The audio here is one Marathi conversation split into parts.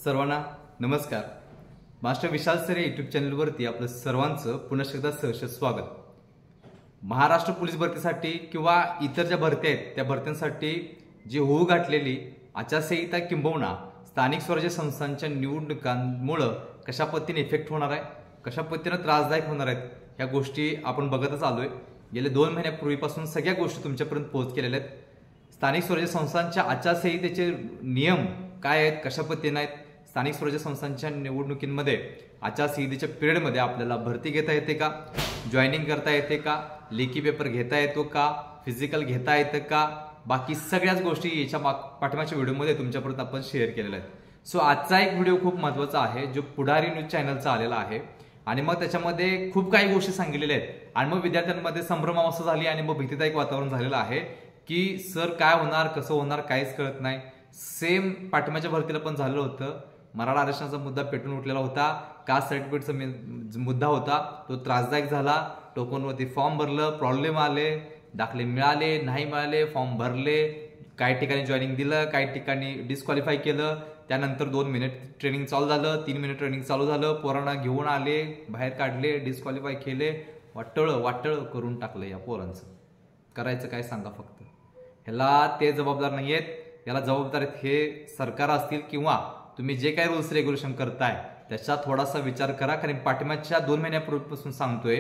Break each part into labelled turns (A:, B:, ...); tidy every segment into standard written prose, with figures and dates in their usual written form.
A: सर्वांना नमस्कार। मास्टर विशाल सर यूट्यूब चॅनलवरती आपलं सर्वांचं पुन्हा एकदा सहर्ष स्वागत। महाराष्ट्र पोलीस भरतीसाठी किंवा इतर ज्या भरती आहेत त्या भरत्यांसाठी जी होऊ घातलेली आचारसंहिता किंबहुना स्थानिक स्वराज्य संस्थांच्या निवडणुकांमुळे कशा पद्धतीने इफेक्ट होणार आहे, कशा पद्धतीने त्रासदायक होणार आहेत, ह्या गोष्टी आपण बघतच आलोय। गेले 2 महिन्यापूर्वीपासून सगळ्या गोष्टी तुमच्यापर्यंत पोहोच केलेल्या आहेत। स्थानिक स्वराज्य संस्थांच्या आचारसंहितेचे नियम काय आहेत, कशा पद्धतीने आहेत, स्थानिक स्वराज्य संस्थांच्या निवडणुकीमध्ये आचारसंहितेच्या पिरियडमध्ये आपल्याला भरती घेता येते का, जॉईनिंग करता येते का, लेखी पेपर घेता येतो का, फिजिकल घेता येतं का, बाकी सगळ्याच गोष्टी याच्या पाठीमागच्या व्हिडिओमध्ये तुमच्यापर्यंत आपण शेअर केलेल्या आहेत। सो आजचा एक व्हिडिओ खूप महत्त्वाचा आहे जो पुढारी न्यूज चॅनलचा आलेला आहे आणि मग त्याच्यामध्ये खूप काही गोष्टी सांगितलेल्या आहेत आणि मग विद्यार्थ्यांमध्ये संभ्रमावस्था झाली आणि मग भीतीदायक वातावरण झालेलं आहे की सर काय होणार, कसं होणार, काहीच कळत नाही। सेम पाठिंबाच्या भरतीला पण झालेलं होतं। मराठा आरक्षणाचा मुद्दा पेटून उठलेला होता, कास्ट सर्टिफिकेटचा मुद्दा होता, तो त्रासदायक झाला। टोकनवरती फॉर्म भरलं, प्रॉब्लेम आले, दाखले मिळाले नाही मिळाले, फॉर्म भरले, काही ठिकाणी जॉईनिंग दिलं, काही ठिकाणी डिस्क्वालिफाय केलं। त्यानंतर 2 मिनिट ट्रेनिंग चालू झालं, 3 मिनिट ट्रेनिंग चालू झालं, पोरांना घेऊन आले, बाहेर काढले, डिस्क्वालिफाय केले, वाटळ करून टाकलं। या पोरांचं करायचं काय सांगा फक्त। ह्याला ते जबाबदार नाही आहेत, याला जबाबदार आहेत हे सरकार असतील किंवा तुम्ही जे काही रूल्स रेग्युलेशन करताय त्याचा थोडासा विचार करा। कारण पाठिंबाच्या 2 महिन्यापूर्वीपासून सांगतोय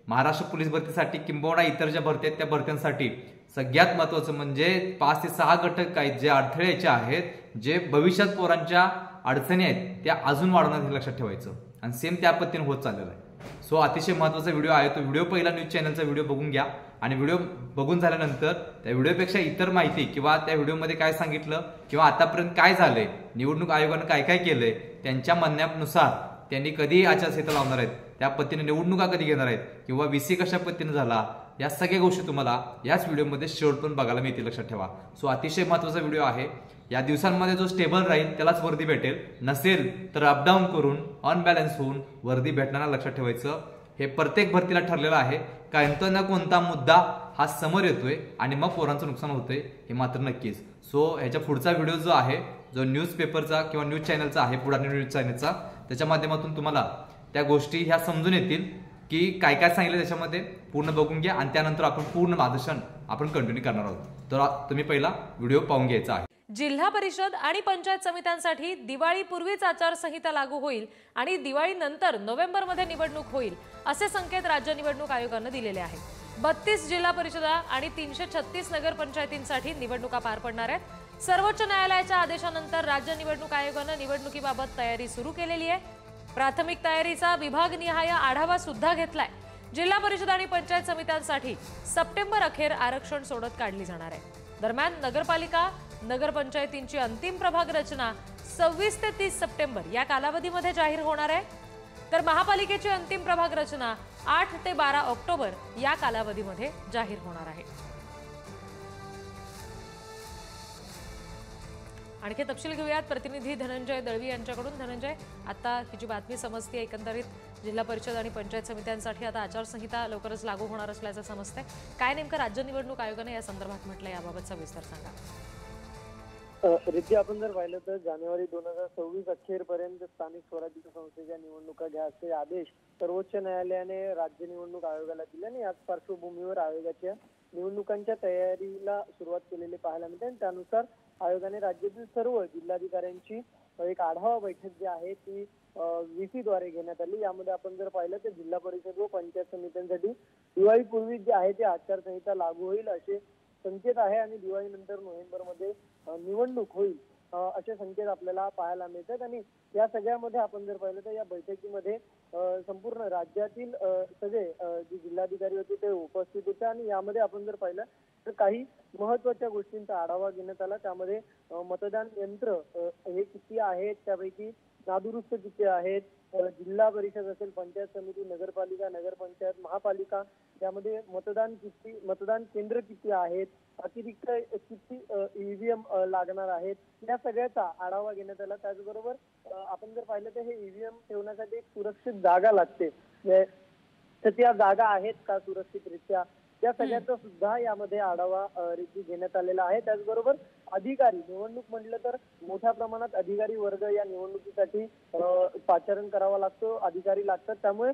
A: महाराष्ट्र पोलीस भरतीसाठी किंबहुना इतर ज्या भरती आहेत त्या भरत्यांसाठी सगळ्यात महत्त्वाचं म्हणजे 5 ते 6 घटक आहेत जे अडथळ्याचे आहेत, जे भविष्यात पोरांच्या अडचणी आहेत त्या अजून वाढवण्यात हे लक्षात ठेवायचं आणि सेम त्या पद्धतीने होत चाललेलं आहे। सो अतिशय महत्त्वाचा व्हिडिओ आहे, तो व्हिडिओ पहिला न्यूज चॅनलचा व्हिडिओ बघून घ्या आणि व्हिडिओ बघून झाल्यानंतर त्या व्हिडिओपेक्षा इतर माहिती किंवा त्या व्हिडिओमध्ये काय सांगितलं किंवा आतापर्यंत काय झालंय, निवडणूक आयोगानं काय काय केलंय, त्यांच्या म्हणण्यानुसार त्यांनी कधी आचारसंहिता लावणार आहेत, त्या पद्धतीने निवडणुका कधी घेणार आहेत किंवा VC कशा पद्धतीने झाला, या सगळ्या गोष्टी तुम्हाला याच व्हिडिओमध्ये शेवटपर्यंत बघायला मिळतील, लक्षात ठेवा। सो अतिशय महत्त्वाचा व्हिडिओ आहे। या दिवसांमध्ये जो स्टेबल राहील त्यालाच वर्दी भेटेल, नसेल तर अपडाऊन करून अनबॅलन्स होऊन वर्दी भेटणार, लक्षात ठेवायचं। हे प्रत्येक भरतीला ठरलेलं आहे, कोणता ना कोणता मुद्दा हा समोर येतोय आणि मग पोरांचं नुकसान होतंय हे मात्र नक्कीच। सो ह्याच्या पुढचा व्हिडिओ जो आहे, जो न्यूज पेपरचा किंवा न्यूज चॅनलचा आहे, पुढारी न्यूज चॅनलचा, त्याच्या माध्यमातून तुम्हाला त्या गोष्टी ह्या समजून येतील की काय काय सांगितलं त्याच्यामध्ये। पूर्ण बघून घ्या आणि त्यानंतर आपण पूर्ण मार्गदर्शन आपण कंटिन्यू करणार आहोत। तर तुम्ही पहिला व्हिडिओ पाहून घ्यायचा आहे।
B: जिल्हा परिषद आणि पंचायत समित्यांसाठी दिवाळीपूर्वीच आचारसंहिता लागू होईल आणि दिवाळीनंतर नोव्हेंबरमध्ये निवडणूक होईल असे संकेत राज्य निवडणूक आयोगाने दिलेले आहेत। 32 जिल्हा परिषदा आणि 336 नगरपंचायतींसाठी निवडणुका पार पडणार आहेत। सर्वोच्च न्यायालयाच्या आदेशानंतर राज्य निवडणूक आयोगाने निवडणुकीबाबत तयारी सुरू केलेली आहे। प्राथमिक तयारीचा विभागनिहाय आढावा सुद्धा घेतलाय। जिल्हा परिषद आणि पंचायत समित्यांसाठी सप्टेंबर अखेर आरक्षण सोडत काढली जाणार आहे। दरम्यान नगरपालिका नगरपंचायतींची अंतिम प्रभाग रचना 26 ते 30 सप्टेंबर या कालावधीमध्ये जाहीर होणार आहे, तर महापालिकेची अंतिम प्रभाग रचना 8 ते 12 ऑक्टोबर या कालावधीमध्ये जाहीर होणार आहे। आणखी तपशील घेऊयात प्रतिनिधी धनंजय दळवी यांच्याकडून। धनंजय, आता ही जी बातमी समजते एकंदरीत जिल्हा परिषद आणि पंचायत समित्यांसाठी आता आचारसंहिता लवकरच लागू होणार असल्याचं समजतंय, काय नेमकं राज्य निवडणूक आयोगाने या संदर्भात म्हटलं, याबाबत सविस्तर सांगा।
C: रिद्धी, आपण जर पाहिलं तर जानेवारी 2026 अखेरपर्यंत स्थानिक स्वराज्य संस्थेच्या निवडणुका घ्या असे आदेश सर्वोच्च न्यायालयाने राज्य निवडणूक आयोगाला दिले आणि याच पार्श्वभूमीवर आयोगाच्या निवडणुकांच्या तयारीला सुरुवात केलेली पाहायला मिळते आणि त्यानुसार आयोगाने राज्यातील सर्व जिल्हाधिकाऱ्यांची एक आढावा बैठक जी आहे ती VC द्वारे घेण्यात आली। यामध्ये आपण जर पाहिलं तर जिल्हा परिषद व पंचायत समित्यांसाठी दिवाळीपूर्वी जे आहे ते आचारसंहिता लागू होईल असे संकेत आहे आणि दिवाळीनंतर नोव्हेंबरमध्ये निवडणूक होईल असे संकेत आपल्याला पाहायला मिळतात। आणि या सगळ्यामध्ये आपण जर पाहिलं तर या बैठकीमध्ये संपूर्ण राज्यातील सगळे जे जिल्हाधिकारी होते ते उपस्थित होते आणि यामध्ये आपण जर पाहिलं तर काही महत्त्वाच्या गोष्टींचा आढावा घेण्यात आला। त्यामध्ये मतदान यंत्र हे किती आहेत, त्यापैकी नादुरुस्त किती आहेत, जिल्हा परिषद असेल, पंचायत समिती, नगरपालिका, नगरपंचायत, महापालिका यामध्ये मतदान केंद्र किती आहेत, अतिरिक्त किती EVM लागणार आहेत, या सगळ्याचा आढावा घेण्यात आला। त्याचबरोबर आपण जर पाहिलं तर हे EVM ठेवण्यासाठी एक सुरक्षित जागा लागते, तर त्या जागा आहेत का सुरक्षितरित्या, या सगळ्याचा सुद्धा यामध्ये आढावा घेण्यात आलेला आहे। त्याचबरोबर अधिकारी, निवडणूक म्हटलं तर मोठ्या प्रमाणात अधिकारी वर्ग या निवडणुकीसाठी पाचारण करावा लागतो, अधिकारी लागतात. त्यामुळे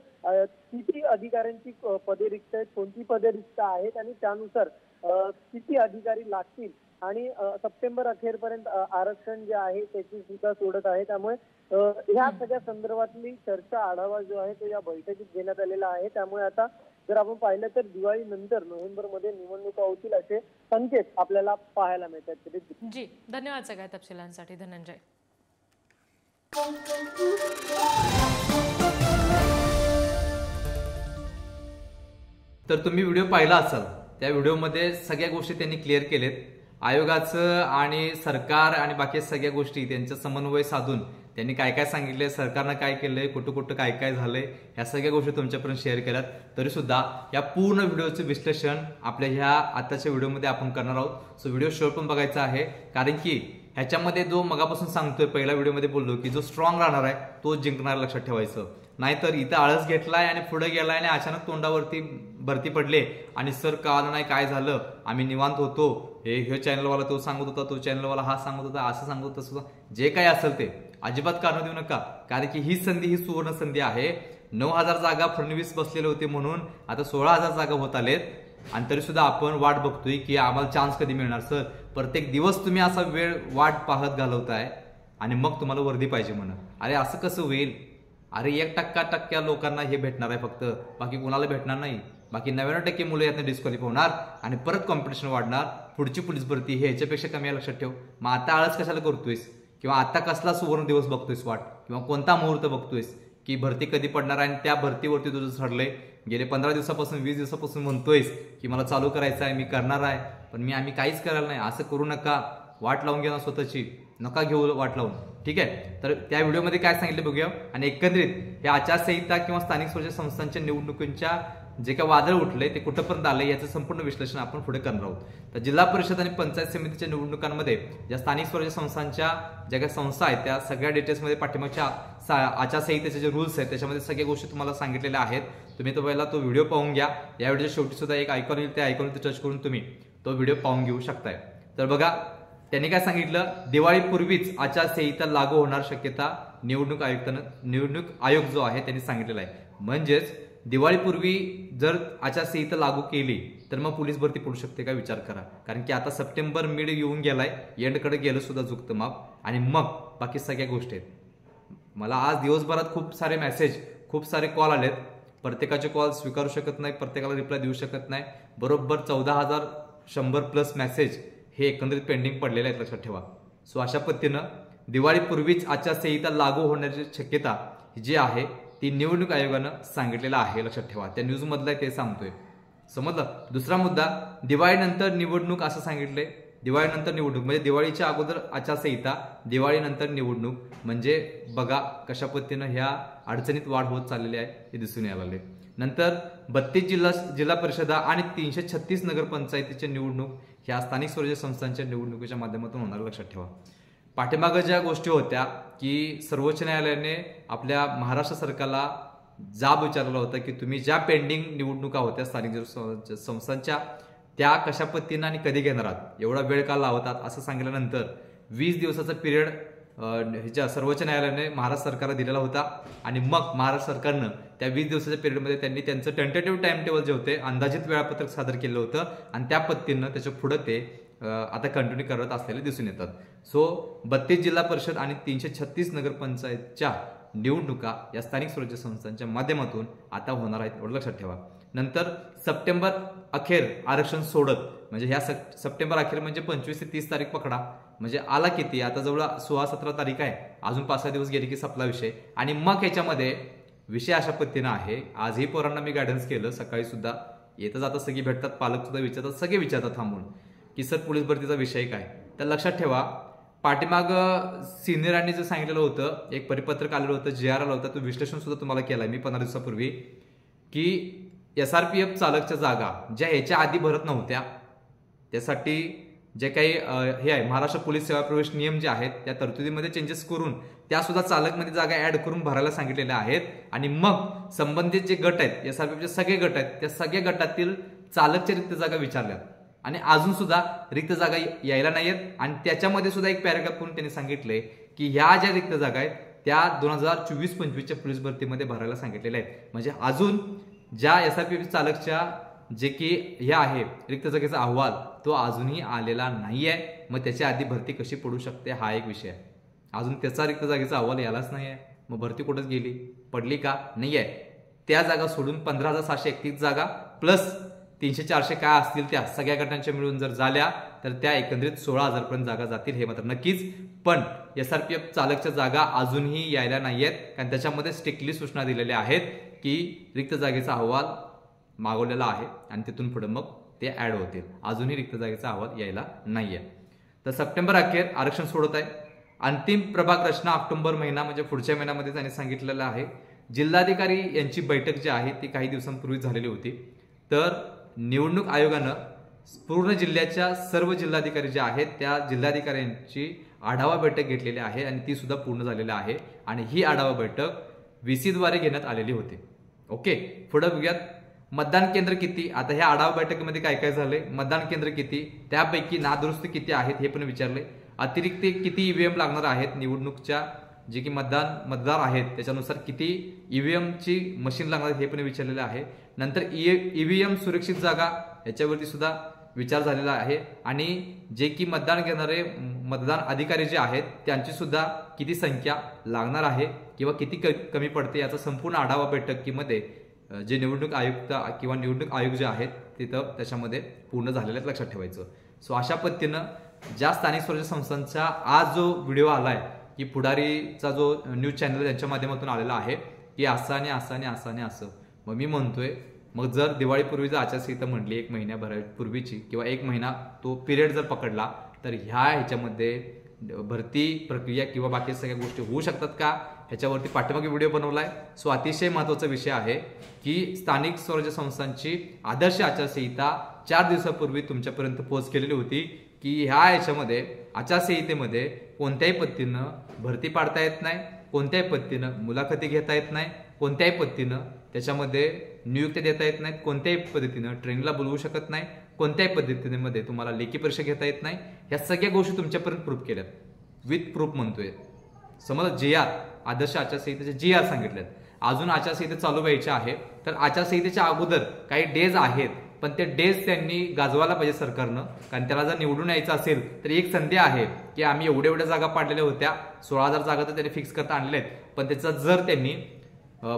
C: किती अधिकाऱ्यांची पदे रिक्त आहेत, कोणती पदे रिक्त आहेत आणि त्यानुसार किती अधिकारी लागतील आणि सप्टेंबर अखेरपर्यंत आरक्षण जे आहे त्याची सुद्धा सोडत आहे. त्यामुळे ह्या सगळ्या संदर्भातली चर्चा, आढावा जो आहे तो या बैठकीत घेण्यात आलेला आहे. त्यामुळे आता जर आपण पाहिलं तर दिवाळी नंतर नोव्हेंबरमध्ये निवडणुका होतील असे संकेत आपल्याला पाहायला मिळतात.
B: जी, धन्यवाद सगळ्या तपशिलांसाठी धनंजय.
A: तर तुम्ही व्हिडिओ पाहिला असाल, त्या व्हिडिओमध्ये सगळ्या गोष्टी त्यांनी क्लिअर केलेत. आयोगाचं आणि सरकार आणि बाकी सगळ्या गोष्टी त्यांचा समन्वय साधून त्यांनी काय काय सांगितले, सरकारनं काय केलंय, कुठं कुठं काय काय झालंय, ह्या सगळ्या गोष्टी तुमच्यापर्यंत शेअर केल्यात. तरी सुद्धा या पूर्ण व्हिडिओचं विश्लेषण आपल्या ह्या आताच्या व्हिडिओमध्ये आपण करणार आहोत. सो व्हिडिओ शेअर पण बघायचा आहे, कारण की ह्याच्यामध्ये जो मगापासून सांगतोय, पहिल्या व्हिडिओमध्ये बोललो की जो स्ट्रॉंग राहणार आहे तो जिंकणार, लक्षात ठेवायचं. नाहीतर इथं आळस घेतलाय आणि पुढे गेलाय आणि अचानक तोंडावरती भरती पडले आणि सर कळालं नाही काय झालं, आम्ही निवांत होतो, हे चॅनलवाला तो सांगत होता, तो चॅनलवाला हा सांगत होता, असं सांगत होता, सुद्धा जे काही असेल ते अजिबात कारण देऊ नका. कारण की ही संधी, ही सुवर्ण संधी आहे. 9,000 जागा फडणवीस बसलेले होते म्हणून आता 16,000 जागा होत आलेत. आणि तरी सुद्धा आपण वाट बघतोय की आम्हाला चान्स कधी मिळणार. सर, प्रत्येक दिवस तुम्ही असा वेळ वाट पाहत घालवताय आणि मग तुम्हाला वर्दी पाहिजे म्हणून. अरे असं कसं होईल? अरे 1% लोकांना हे भेटणार आहे फक्त, बाकी कोणाला भेटणार नाही. बाकी 99% मुलं यातनं डिस्क्वालिफाय होणार आणि परत कॉम्पिटिशन वाढणार. पुढची पोलीस भरती हे ह्याच्यापेक्षा कमी आहे, लक्षात ठेव. मग आता आळस कशाला करतोयस, किंवा आता कसला सुवर्ण दिवस बघतोयस वाट, किंवा कोणता मुहूर्त बघतोयस की भरती कधी पडणार आहे आणि त्या भरतीवरती तुझं ठरलंय. गेले 15 दिवसापासून 20 दिवसापासून म्हणतोयस की मला चालू करायचं आहे, मी करणार आहे, पण आम्ही काहीच करायला नाही. असं करू नका, वाट लावून घ्या ना स्वतःची, नका घेऊ वाट लावून. ठीक आहे, तर त्या व्हिडिओमध्ये काय सांगितलं बघूया. आणि एकंदरीत या आचारसंहिता किंवा स्थानिक स्वराज्य संस्थांच्या निवडणुकींच्या जे काही वादळ उठलंय ते कुठंपर्यंत आलंय याचं संपूर्ण विश्लेषण आपण पुढे करणार आहोत. तर जिल्हा परिषद आणि पंचायत समितीच्या निवडणुकांमध्ये ज्या स्थानिक स्वराज्य संस्थांच्या ज्या काही संस्था आहेत त्या सगळ्या डिटेल्समध्ये पाठिंबाच्या आचारसंहितेचे जे रूल्स आहेत त्याच्यामध्ये सगळ्या गोष्टी तुम्हाला सांगितलेल्या आहेत. तुम्ही तो पहिला तो व्हिडिओ पाहून घ्या. या व्हिडिओच्या शेवटी सुद्धा एक आयकॉन येईल, त्या आयकॉनवरती टच करून तुम्ही तो व्हिडिओ पाहून घेऊ शकताय. तर बघा, त्यांनी काय सांगितलं, दिवाळीपूर्वीच आचारसंहिता लागू होणार शक्यता निवडणूक आयोग जो आहे त्यांनी सांगितलेला आहे. म्हणजेच दिवाळीपूर्वी जर आचारसंहिता लागू केली तर मग पोलीस भरती पडू शकते का, विचार करा. कारण की आता सप्टेंबर मिड येऊन गेलाय, एंडकडे गेलं सुद्धा झुकतं माप, आणि मग बाकी सगळ्या गोष्टी आहेत. मला आज दिवसभरात खूप सारे मेसेज, खूप सारे कॉल आलेत. प्रत्येकाचे कॉल स्वीकारू शकत नाही, प्रत्येकाला रिप्लाय देऊ शकत नाही. बरोबर 14,100+ मेसेज हे एकंदरीत पेंडिंग पडलेले आहेत, लक्षात ठेवा. सो अशा पद्धतीनं दिवाळीपूर्वीच आचारसंहिता लागू होण्याची शक्यता जी आहे ती निवडणूक आयोगानं सांगितलेलं आहे, लक्षात ठेवा. त्या न्यूज मधला ते सांगतोय, समजलं. दुसरा मुद्दा, दिवाळीनंतर निवडणूक असं सांगितलंय. दिवाळीनंतर निवडणूक म्हणजे दिवाळीच्या अगोदर आचारसंहिता, दिवाळीनंतर निवडणूक. म्हणजे बघा कशा पद्धतीनं ह्या अडचणीत वाढ होत चाललेली आहे हे दिसून यायला लागले. नंतर 32 जिल्हा परिषदा आणि 336 नगरपंचायतीच्या निवडणूक ह्या स्थानिक स्वराज्य संस्थांच्या निवडणुकीच्या माध्यमातून होणार, लक्षात ठेवा. पाठीमागं ज्या गोष्टी होत्या की सर्वोच्च न्यायालयाने आपल्या महाराष्ट्र सरकारला जाब विचारला होता की तुम्ही ज्या पेंडिंग निवडणुका होत्या स्थानिक संस्थांच्या त्या कशा पद्धतीनं आणि कधी घेणार आहात, एवढा वेळ का लावतात, असं सांगितल्यानंतर 20 दिवसाचा पिरियड ह्याच्या सर्वोच्च न्यायालयाने महाराष्ट्र सरकारला दिलेला होता. आणि मग महाराष्ट्र सरकारनं त्या 20 दिवसाच्या पिरियडमध्ये त्यांनी त्यांचं टेंटेटिव्ह टाइम टेबल जे होते, अंदाजित वेळापत्रक सादर केलं होतं आणि त्या पद्धतीनं त्याच्या पुढे ते आता कंटिन्यू करत असलेले दिसून येतात. सो 32 जिल्हा परिषद आणि 336 नगरपंचायतच्या निवडणुका या स्थानिक स्वराज्य संस्थांच्या माध्यमातून आता होणार आहेत, एवढं लक्षात ठेवा. नंतर सप्टेंबर अखेर आरक्षण सोडत, म्हणजे ह्या सप्टेंबर अखेर म्हणजे 25 ते 30 तारीख पकडा, म्हणजे आला किती, आता जवळ 16-17 तारीख आहे, अजून 5-6 दिवस गेले की संपला विषय. आणि मग ह्याच्यामध्ये विषय अशा पद्धतीनं आहे, आजही पोरांना मी गायडन्स केलं, सकाळी सुद्धा येतं जाता सगळी भेटतात, पालक सुद्धा विचारतात, सगळे विचारतात थांबून की सर पोलीस भरतीचा विषय काय. तर लक्षात ठेवा, पाठीमाग सिनियरांनी जे सांगितलेलं होतं, एक परिपत्रक आलेलं होतं, GR आलं होतं, तो विश्लेषण सुद्धा तुम्हाला केलंय मी 15 दिवसापूर्वी, की SRPF चालकच्या जागा ज्या ह्याच्या आधी भरत नव्हत्या त्यासाठी जे काही हे आहे महाराष्ट्र पोलीस सेवा प्रवेश नियम जे आहेत त्या तरतुदीमध्ये चेंजेस करून त्या सुद्धा चालकमध्ये जागा ऍड करून भरायला सांगितलेल्या आहेत. आणि मग संबंधित जे गट आहेत, SRPFचे सगळे गट आहेत, त्या सगळ्या गटातील चालकच्या रिक्त जागा विचारल्यात. आणि अजून सुद्धा रिक्त जागा यायला नाहीयेत. आणि त्याच्यामध्ये सुद्धा एक पॅराग्राफ करून त्यांनी सांगितलंय की ह्या ज्या रिक्त जागा आहेत त्या 2024-25च्या पोलीस भरतीमध्ये भरायला सांगितलेल्या आहेत. म्हणजे अजून ज्या SRPF चालकच्या जे की हे आहे रिक्त जागेचा अहवाल तो अजूनही आलेला नाहीये. मग त्याच्या आधी भरती कशी पडू शकते हा एक विषय आहे. अजून त्याचा रिक्त जागेचा अहवाल यालाच नाहीये. मग भरती कुठंच गेली, पडली का? नाहीये. त्या जागा सोडून 15,731 जागा प्लस 300-400 काय असतील त्या सगळ्या गटांच्या मिळून जर झाल्या तर त्या एकंदरीत 16,000 पर्यंत जागा जातील हे मात्र नक्कीच. पण SRPF चालकच्या जागा अजूनही यायला नाहीयेत, कारण त्याच्यामध्ये स्ट्रिक्टली सूचना दिलेल्या आहेत की रिक्त जागेचा अहवाल मागवलेला आहे आणि तिथून पुढे मग ते ऍड होतील. अजूनही रिक्त जागेचा अहवाल यायला नाहीये. तर सप्टेंबर अखेर आरक्षण सोडत आहे. अंतिम प्रभाग रचना ऑक्टोबर महिना म्हणजे पुढच्या महिन्यामध्ये त्यांनी सांगितलेलं आहे. जिल्हाधिकारी यांची बैठक जी आहे ती काही दिवसांपूर्वी झालेली होती. तर निवडणूक आयोगानं पूर्ण जिल्ह्याच्या सर्व जिल्हाधिकारी जे आहेत त्या जिल्हाधिकाऱ्यांची आढावा बैठक घेतलेली आहे आणि ती सुद्धा पूर्ण झालेली आहे. आणि ही आढावा बैठक VC द्वारे घेण्यात आलेली होती. ओके, पुढे बघूयात मतदान केंद्र किती. आता ह्या आढावा बैठकीमध्ये काय काय झालंय, मतदान केंद्र किती, त्यापैकी नादुरुस्ती किती आहेत हे पण विचारले. अतिरिक्त किती EVM लागणार आहेत, निवडणूकच्या जे की मतदार आहेत त्याच्यानुसार किती EVM ची मशीन लागणार हे पण विचारलेलं आहे. नंतर EVM सुरक्षित जागा याच्यावरती सुद्धा विचार झालेला आहे. आणि जे की मतदान घेणारे मतदान अधिकारी जे आहेत त्यांची सुद्धा किती संख्या लागणार आहे किंवा किती कमी पडते याचा संपूर्ण आढावा बैठकीमध्ये जे निवडणूक आयुक्त किंवा निवडणूक आयोग जे आहेत तिथं त्याच्यामध्ये पूर्ण झालेलं आहे, लक्षात ठेवायचं. सो अशा पद्धतीनं ज्या स्थानिक स्वराज्य संस्थांचा आज जो व्हिडिओ आलाय की पुढारीचा जो न्यूज चॅनल त्यांच्या माध्यमातून आलेला आहे की असं आणि असं आणि असं आणि असं. मग मी म्हणतोय मग जर दिवाळीपूर्वीचा आचारसंहिता म्हटली 1 महिन्यापूर्वीची किंवा 1 महिना तो पिरियड जर पकडला तर ह्याच्यामध्ये भरती प्रक्रिया किंवा बाकी सगळ्या गोष्टी होऊ शकतात का ह्याच्यावरती पाठीमागे व्हिडिओ बनवलाय. सो अतिशय महत्त्वाचा विषय आहे की स्थानिक स्वराज्य संस्थांची आदर्श आचारसंहिता 4 दिवसापूर्वी तुमच्यापर्यंत पोहोच केलेली होती की ह्याच्यामध्ये आचारसंहितेमध्ये कोणत्याही पद्धतीनं भरती पाडता येत नाही, कोणत्याही पद्धतीनं मुलाखती घेता येत नाही, कोणत्याही पद्धतीनं त्याच्यामध्ये नियुक्त्या देता येत नाहीत, कोणत्याही पद्धतीनं ट्रेनिंगला बोलवू शकत नाही, कोणत्याही पद्धतीमध्ये तुम्हाला लेखी परीक्षा घेता येत नाही. ह्या सगळ्या गोष्टी तुमच्यापर्यंत प्रूफ केल्यात. विथ प्रूफ म्हणतोय. समजा GR आदर्श आचारसंहितेचे GR सांगितलेत. अजून आचारसंहिता चालू व्हायची आहे तर आचारसंहितेच्या अगोदर काही डेज आहेत पण ते डेज त्यांनी गाजवायला पाहिजे सरकारनं. कारण त्याला जर निवडून यायचं असेल तर एक संधी आहे की आम्ही एवढ्या जागा पाडलेल्या होत्या, 16,000 जागा तर त्यांनी फिक्स करता आणलेल्या आहेत. पण त्याचा जर त्यांनी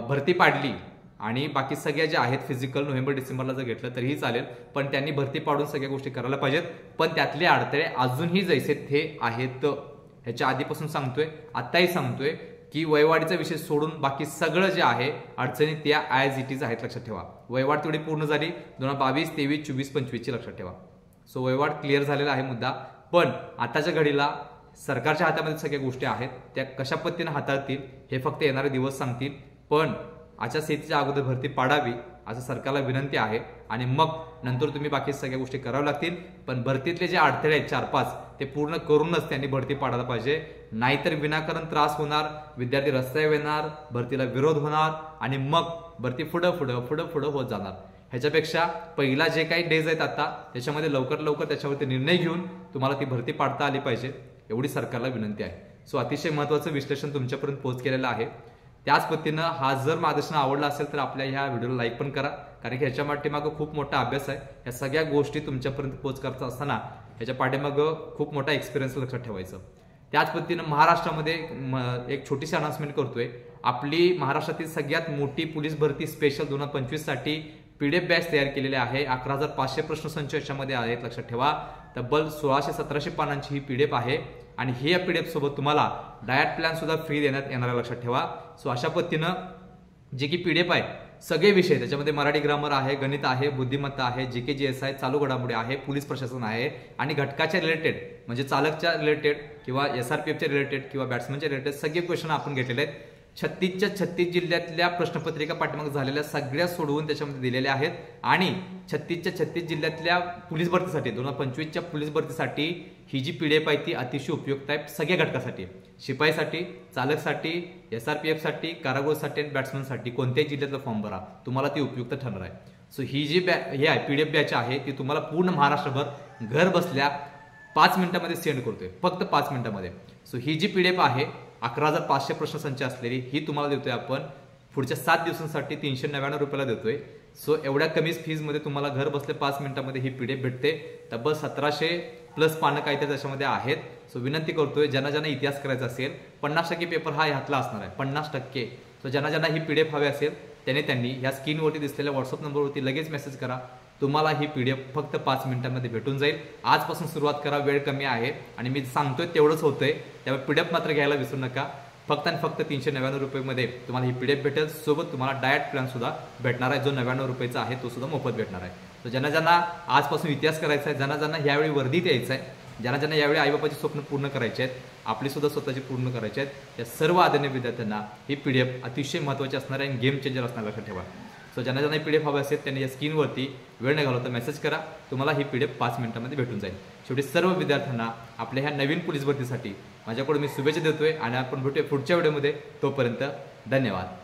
A: भरती पाडली आणि बाकी सगळ्या ज्या आहेत फिजिकल नोव्हेंबर-डिसेंबरला जर घेतलं तरीही चालेल, पण त्यांनी भरती पाडून सगळ्या गोष्टी करायला पाहिजेत. पण त्यातले अडथळे अजूनही जैसे थे आहेत. ह्याच्या आधीपासून सांगतोय, आत्ताही सांगतोय की वयवाढीचा विषय सोडून बाकी सगळं जे आहे अडचणी त्या ॲज इट इज आहेत, लक्षात ठेवा. वयवाढ तेवढी पूर्ण झाली 2022, 23, 24, 25ची, लक्षात ठेवा. सो वयवाढ क्लिअर झालेला आहे मुद्दा. पण आताच्या घडीला सरकारच्या हातामध्ये सगळ्या गोष्टी आहेत, त्या कशा पद्धतीने हाताळतील हे फक्त येणारे दिवस सांगतील. पण आचारसंहितेच्या अगोदर भरती पाडावी असं सरकारला विनंती आहे आणि मग नंतर तुम्ही बाकी सगळ्या गोष्टी कराव्या लागतील. पण भरतीतले जे अडथळे आहेत 4-5 ते पूर्ण करूनच त्यांनी भरती पाडायला पाहिजे. नाहीतर विनाकारण त्रास होणार, विद्यार्थी रस्त्यावर येणार, भरतीला विरोध होणार आणि मग भरती पुढं होत जाणार. ह्याच्यापेक्षा पहिला जे काही डेज आहेत आता त्याच्यामध्ये लवकर त्याच्यावरती निर्णय घेऊन तुम्हाला ती भरती पाडता आली पाहिजे एवढी सरकारला विनंती आहे. सो अतिशय महत्त्वाचं विश्लेषण तुमच्यापर्यंत पोहोच केलेलं आहे. त्याच पद्धतीनं हा जर मार्गदर्शन आवडला असेल तर आपल्या ह्या व्हिडिओला लाईक पण करा, कारण की ह्याच्या पाठीमागं खूप मोठा अभ्यास आहे. या सगळ्या गोष्टी तुमच्यापर्यंत पोहोच करत असताना ह्याच्या पाठीमागं खूप मोठा एक्सपिरियन्स लक्षात ठेवायचं. त्याच पद्धतीनं महाराष्ट्रामध्ये एक छोटीशी अनाउन्समेंट करतोय. आपली महाराष्ट्रातील सगळ्यात मोठी पोलीस भरती स्पेशल 2025 साठी PDF बॅच तयार केलेली आहे. 11,500 प्रश्नसंच याच्यामध्ये आहेत, लक्षात ठेवा. तब्बल 1600-1700 पानांची ही PDF आहे आणि ही PDF सोबत तुम्हाला डायट प्लॅन सुद्धा फ्री देण्यात येणार आहे, लक्षात ठेवा. सो अशा पद्धतीनं जी की PDF आहे सगळे विषय त्याच्यामध्ये मराठी ग्रामर आहे, गणित आहे, बुद्धिमत्ता आहे, GK GS आहे, चालू घडामोडी आहे, पोलीस प्रशासन आहे आणि घटकाच्या रिलेटेड म्हणजे चालकच्या रिलेटेड किंवा SRPFच्या रिलेटेड किंवा बॅट्समनच्या रिलेटेड सगळे क्वेश्चन आपण घेतलेले आहेत. 36च्या 36 जिल्ह्यातल्या प्रश्नपत्रिका पाठीमागे झालेल्या सगळ्या सोडवून त्याच्यामध्ये दिलेल्या आहेत आणि 36च्या 36 जिल्ह्यातल्या पोलीस भरतीसाठी 2025च्या पोलीस भरतीसाठी ही जी PDF आहे ती अतिशय उपयुक्त आहे सगळ्या घटकासाठी, शिपाईसाठी, चालकसाठी, SRPF साठी, कारागृहासाठी आणि बॅट्समनसाठी कोणत्याही जिल्ह्यातला फॉर्म भरा, तुम्हाला ती उपयुक्त ठरणार आहे. सो ही जी हे आहे PDF बॅच आहे ती तुम्हाला पूर्ण महाराष्ट्रभर घर बसल्या 5 मिनिटांमध्ये सेंड करतोय, फक्त 5 मिनिटांमध्ये. सो ही जी PDF आहे 11,500 प्रश्नसंच असलेली ही तुम्हाला देतोय आपण पुढच्या 7 दिवसांसाठी 399 रुपयाला देतोय. सो एवढ्या कमी फीजमध्ये तुम्हाला घर बसल्या 5 मिनिटांमध्ये ही PDF भेटते. तब्बल 1700 प्लस पानं काय ते त्याच्यामध्ये आहेत. सो विनंती करतोय ज्यांना ज्यांना इतिहास करायचा असेल 50% पेपर हा ह्यातला असणार आहे, 50%. सो ज्यांना ज्यांना ही PDF हवी असेल त्यांनी ह्या स्क्रीनवरती दिसलेल्या व्हॉट्सअप नंबरवरती लगेच मेसेज करा. तुम्हाला ही PDF फक्त 5 मिनिटांमध्ये भेटून जाईल. आजपासून सुरुवात करा, वेळ कमी आहे आणि मी सांगतोय तेवढंच होतंय. त्यामुळे PDF मात्र घ्यायला विसरू नका. फक्त आणि फक्त 399 रुपयामध्ये तुम्हाला ही PDF भेटेल. सोबत तुम्हाला डाएट प्लॅन सुद्धा भेटणार आहे जो 99 रुपयाचा आहे, तो सुद्धा मोफत भेटणार आहे. तर ज्यांना ज्यांना आजपासून इतिहास करायचा आहे, ज्यांना ज्यांना यावेळी वर्दीत यायचं आहे, ज्यांना ज्यांना यावेळी आईबापाची स्वप्न पूर्ण करायचे आहेत, आपली सुद्धा स्वतःची पूर्ण करायचे आहेत, त्या सर्व आदरणीय विद्यार्थ्यांना ही PDF अतिशय महत्त्वाची असणार आहे आणि गेम चेंजर असणार लक्षात ठेवा. सो ज्यांना ज्यांना PDF हवे असेल त्यांनी या स्क्रीनवरती वेळ न घालवता मेसेज करा. तुम्हाला ही PDF 5 मिनिटांमध्ये भेटून जाईल. शेवटी सर्व विद्यार्थ्यांना आपल्या ह्या नवीन पोलीस भरतीसाठी माझ्याकडून मी शुभेच्छा देतोय आणि आपण भेटूया पुढच्या व्हिडिओमध्ये. तोपर्यंत धन्यवाद.